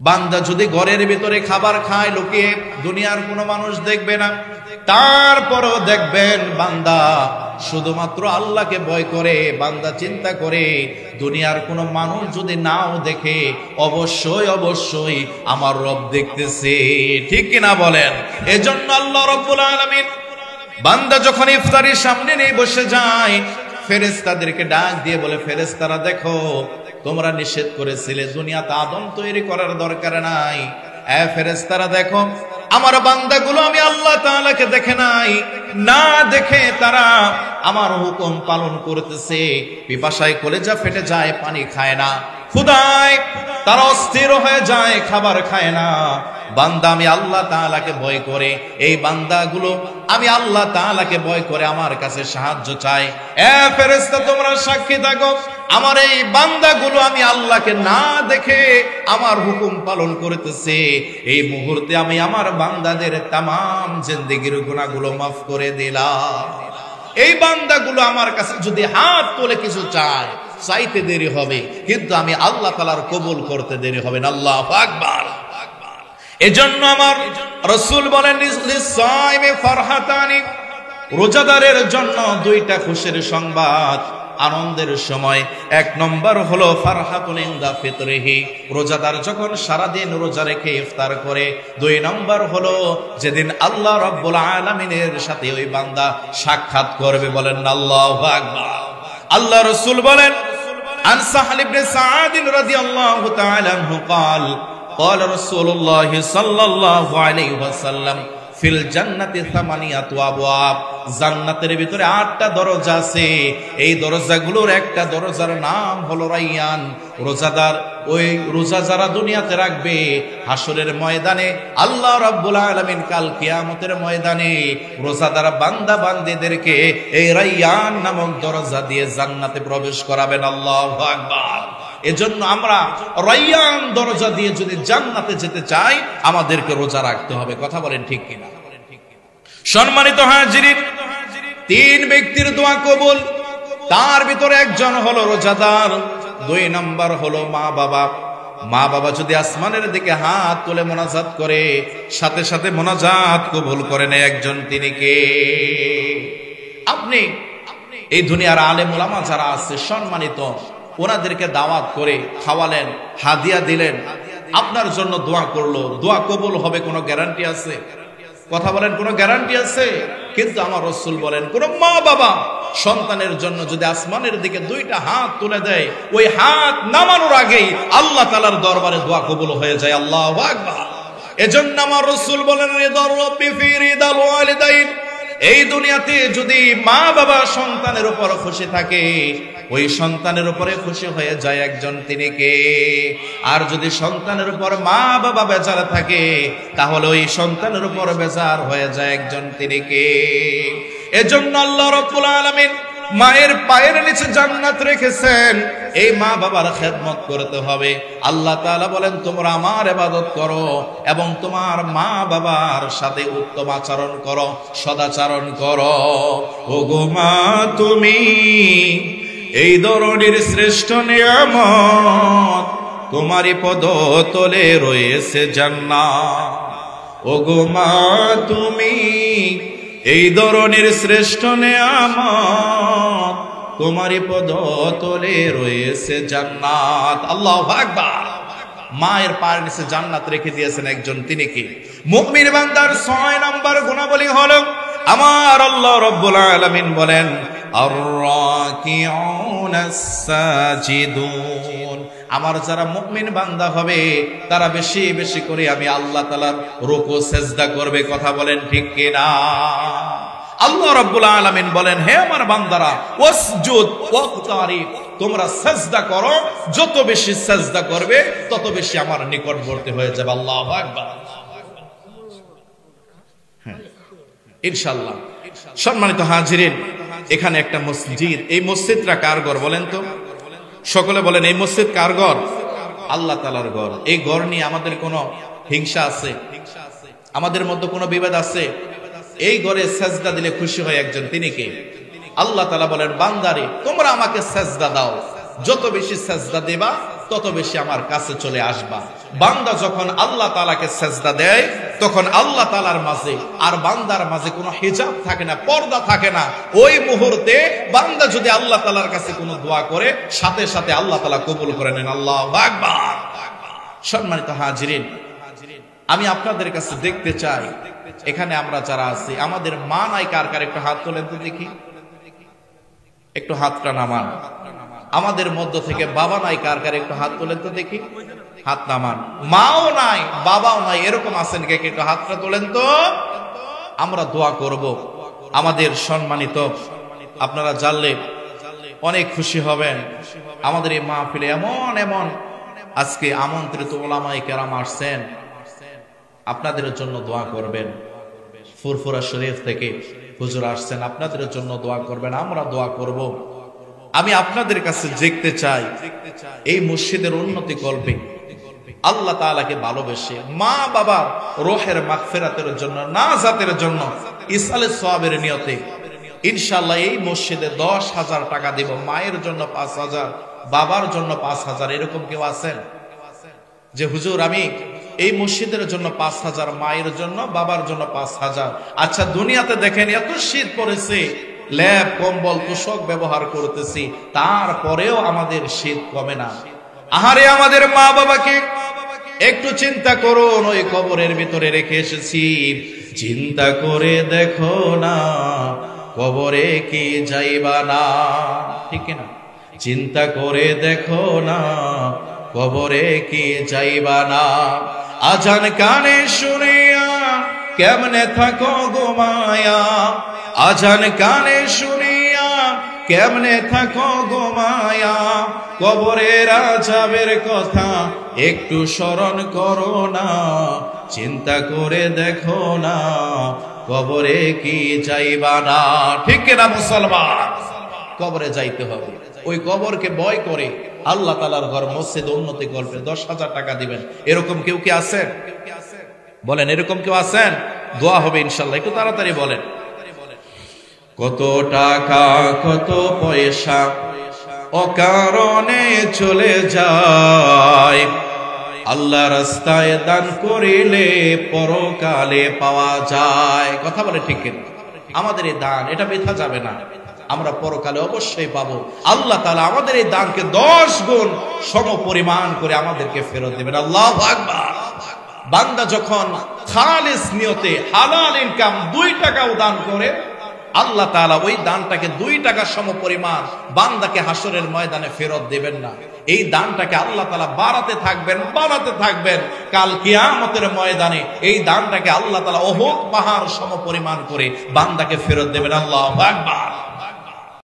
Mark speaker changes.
Speaker 1: বান্দা যদি ঘরের ভিতরে খাবার খায় লুকিয়ে, দুনিয়ার কোনো মানুষ দেখবে না, তারপরও দেখবেন বান্দা শুধুমাত্র আল্লাহকে ভয় করে, বান্দা চিন্তা করে দুনিয়ার কোনো মানুষ যদি নাও দেখে অবশ্যই অবশ্যই আমার রব দেখতেছে, ঠিক কিনা বলেন? এজন্য আল্লাহ রাব্বুল আলামিন বান্দা যখন ইফতারির সামনে নিয়ে বসে যায়, ফেরেশতাদেরকে ডাক দিয়ে বলে, ফেরেশতারা দেখো, তোমরা নিষেধ করেছিলে দুনিয়াতে আদম তৈরি করার দরকার নাই। ফেরেশতারা দেখো, আমার বান্দাগুলো আমি আল্লাহ তাআলাকে দেখে নাই, না দেখে তারা আমার হুকুম পালন করতেছে। পিপাসায় কলেজা ফেটে যায়, পানি খায় না, ক্ষুধায় তারা অস্থির হয়ে যায়, খাবার খায় না। বান্দা আমি আল্লাহ তাআলাকে ভয় করে, এই বান্দাগুলো আমি আল্লাহ তাআলাকে ভয় করে আমার কাছে সাহায্য চায়। ফেরেশতা তোমরা সাক্ষী থাকো, আমার এই বান্দাগুলো আমি আল্লাহকে না দেখে আমার হুকুম পালন করতেছে। এই মুহূর্তে আমি আমার বান্দাদের তামাম জিন্দেগির গুনাহগুলো মাফ করে দিলাম। এই বান্দাগুলো আমার কাছে যদি হাত তুলে কিছু চায়, চাইতে দেরি হবে, কিন্তু আমি আল্লাহ তাআলার কবুল করতে দেরি হবে না। আল্লাহু আকবার। এজন্য আমার রাসূল বলেন, লিসাইমি ফারহাতানি, রোজাদারের জন্য দুইটা খুশির সংবাদ আনন্দের সময়। এক নম্বর হলো ফারহাতুন ইনদা ফিতরিহি, রোজাদার যখন সারা দিন রোজা রেখে ইফতার করে। দুই নম্বর হলো যেদিন আল্লাহ রাব্বুল আলামিনের সাথে ওই বান্দা সাক্ষাৎ করবে। বলেন আল্লাহু আকবার। আল্লাহ রাসূল বলেন, আন সাহল ইবনে সাআদ রাদিয়াল্লাহু তাআলা আনহু قال قال رسول الله صلى الله عليه وسلم ফিল জান্নাতি সামানিয়াতু আবওয়াব, জান্নাতের ভিতরে 8টা দরজা আছে। এই দরজাগুলোর একটা দরজার নাম হলো রায়্যান। রোজাদার ওই রোজা যারা দুনিয়াতে রাখবে, হাসরের ময়দানে আল্লাহ রাব্বুল আলামিন কাল কিয়ামতের ময়দানে রোজাদার বান্দা বান্দীদেরকে এই রায়্যান নামক দরজা দিয়ে জান্নাতে প্রবেশ করাবেন। আল্লাহু আকবার। এজন্য আমরা রায়্যান দরজা দিয়ে যদি জান্নাতে যেতে চাই, আমাদেরকে রোজা রাখতে হবে। কথা বলেন ঠিক কিনা? সম্মানিত হাজিরিন, 3 ব্যক্তির দোয়া কবুল, তার ভিতরে একজন হলো রোজাদার, 2 নম্বর হলো মা বাবা। মা বাবা যদি আসমানের দিকে হাত তুলে মোনাজাত করে, সাথে সাথে মোনাজাত কবুল করেন একজন, তিনি কে? আপনি এই দুনিয়ার আলেম ওলামা যারা আছে সম্মানিত, ওনাদেরকে দাওয়াত করে খাওয়ালেন, হাদিয়া দিলেন, আপনার জন্য দোয়া করলো, দোয়া কবুল হবে কোনো গ্যারান্টি আছে? কথা বলেন, কোনো গ্যারান্টি আছে? কিন্তু আমার রাসূল বলেন, কোন মা বাবা সন্তানের জন্য যদি আসমানের দিকে 2টা হাত তুলে দেয়, ওই হাত নামানোর আগেই আল্লাহ তাআলার দরবারে দোয়া কবুল হয়ে যায়। আল্লাহু আকবার। এজন্য আমার রাসূল বলেন, রিদার রাব্বি ফি রিদাল ওয়ালিদাইন, এই দুনিয়াতে যদি মা বাবা সন্তানের উপর খুশি থাকে, ওই সন্তানের উপরে খুশি হয়ে যায় একজন, তিনি কে? আর যদি সন্তানের উপর মা বাবা বেজার থাকে, তাহলে ওই সন্তানের উপর বেজার হয়ে যায় একজন, তিনি কে? এজন্য আল্লাহ রাব্বুল আলামিন মায়ের পায়ের নিচে জান্নাত রেখেছেন। এই মা বাবার খেদমত করতে হবে। আল্লাহ তাআলা বলেন, তোমরা আমার ইবাদত করো এবং তোমার মা বাবার সাথে উত্তম আচরণ করো, সদাচরণ করো। ওগো মা, তুমি এই ধরনের শ্রেষ্ঠ নিয়ামত, তোমারই পদতলে রয়েছে জান্নাত। ওগো মা, তুমি এই ধরনের শ্রেষ্ঠ নিয়ামত, তোমারই পদতলে রয়েছে জান্নাত। আল্লাহু আকবার। মায়ের পায়ের নিচে জান্নাত রেখে দিয়েছেন একজন, তিনি কি? মুমিন বান্দার 6 নম্বর গুণাবলী হলো, আমার আল্লাহ রাব্বুল আলামিন বলেন, আর-রাকিউনাস সাজিদুন, আমার যারা মুমিন বান্দা হবে তারা বেশি বেশি করে আমি আল্লাহ তাআলার রুকু সেজদা করবে। কথা বলেন ঠিক কিনা? আল্লাহ রাব্বুল আলামিন বলেন, হে আমার বান্দারা, ওয়াসজুদ ওয়াকতারিব, তোমরা সেজদা করো, যত বেশি সেজদা করবে তত বেশি আমার নিকটবর্তী হয়ে যাবে। আল্লাহু আকবার। ইনশাআল্লাহ। সম্মানিত হাজিরিন, এখানে একটা মসজিদ, এই মসজিদটা কার ঘর বলেন তো? সকলে বলেন, এই মসজিদ কার ঘর? আল্লাহ তাআলার ঘর। এই ঘর নিয়ে আমাদের কোনো হিংসা আছে? আমাদের মধ্যে কোনো বিবাদ আছে? এই ঘরে সেজদা দিলে খুশি হয় একজন, তিনি কে? আল্লাহ তাআলা বলেন, বান্দারে তোমরা আমাকে সেজদা দাও, যত বেশি সেজদা দেবা তত বেশি আমার কাছে চলে আসবা। বান্দা যখন আল্লাহ তাআলাকে সেজদা দেয় তখন আল্লাহ তাআলার মাঝে আর বান্দার মাঝে কোনো হিজাব থাকে না, পর্দা থাকে না। ওই মুহূর্তে বান্দা যদি আল্লাহ তাআলার কাছে কোনো দোয়া করে সাথে সাথে আল্লাহ তাআলা কবুল করে নেন। আল্লাহু আকবার। সম্মানিত হাজিরিন, আমি আপনাদের কাছে দেখতে চাই এখানে আমরা যারা আছি আমাদের মা নাই কার কার, একটু হাত তোলেন তো দেখি, একটু হাতটা নামান। আমাদের মধ্য থেকে বাবা নাই কার কার, একটু হাত তোলেন তো দেখি, হাত নামান। মাও নাই বাবাও নাই এরকম আছেন কে, একটু হাতটা তোলেন তো। আমরা দোয়া করব আমাদের সম্মানিত, আপনারা জানলে অনেক খুশি হবেন, আমাদের এই মাহফিলে এমন এমন আজকে আমন্ত্রিত উলামায়ে কেরাম আসছেন, আপনাদের জন্য দোয়া করবেন। ফুরফুরা শরীফ থেকে হুজুর আসছেন, আপনাদের জন্য দোয়া করবেন, আমরা দোয়া করব। আমি আপনাদের কাছে দেখতে চাই এই মসজিদের উন্নতি কল্পে আল্লাহ তাআলাকে ভালোবেসে মা বাবার রূহের মাগফিরাতের জন্য, নাজাতের জন্য, ইসালে সওয়াবের নিয়তে ইনশাআল্লাহ এই মসজিদে 10,000 টাকা দেব। মায়ের জন্য 5,000, বাবার জন্য 5,000। এরকম কেউ আছেন যে হুজুর আমি এই মসজিদের জন্য 5,000, মায়ের জন্য বাবার জন্য 5,000? আচ্ছা, দুনিয়াতে দেখেন এত শীত পড়েছে, ল্যাব কম্বল তোষক ব্যবহার করতেছি, তারপরেও আমাদের শীত কমে না। আহারে আমাদের মা বাবাকে একটু চিন্তা করুন, ওই কবরের ভিতরে রেখে এসেছি। চিন্তা করে দেখো না কবরে কি যাইবা না, ঠিক না? চিন্তা করে দেখো না কবরে কি যাইবা না। আজান কানে শুনিয়া কেমনে থাকো ঘুমায়া, আজান কানে শুনিয়া কেমনে থাকো ঘুমায়া। কবরের আযাবের কথা একটু স্মরণ করো না, চিন্তা করে দেখো না কবরে কি যাইবা না, ঠিক না মুসলমান? কবরে যাইতে হবে। ওই কবরকে ভয় করে আল্লাহ তাআলার ঘর মসজিদ উন্নতি করবে 10,000 টাকা দিবেন। এরকম কেউ কি আছেন? বলেন, এরকম কেউ আছেন? দোয়া হবে ইনশাআল্লাহ, একটু তাড়াতাড়ি বলেন। কত টাকা কত পয়সা অকারণে চলে যায়, আল্লাহ রাস্তায় দান করিলে পরকালে পাওয়া যায়। কথা বলে ঠিক কিনা? আমাদের এই দান এটা বৃথা যাবে না, আমরা পরকালে অবশ্যই পাবো। আল্লাহ তাআলা আমাদের এই দানকে 10 গুণ সমপরিমাণ করে আমাদেরকে ফেরত দেবেন। আল্লাহু আকবার। বান্দা যখন খালিস নিয়তে হালাল ইনকাম 2 টাকাও দান করে, আল্লাহ তাআলা ওই দানটাকে 2 টাকা সমপরিমাণ বান্দাকে হাসরের ময়দানে ফেরত দেবেন না। এই দানটাকে আল্লাহ তাআলা বাড়াতে থাকবেন। কাল কিয়ামতের ময়দানে এই দানটাকে আল্লাহ তাআলা উহুদ পাহাড় সমপরিমাণ করে বান্দাকে ফেরত দেবেন। আল্লাহু আকবার।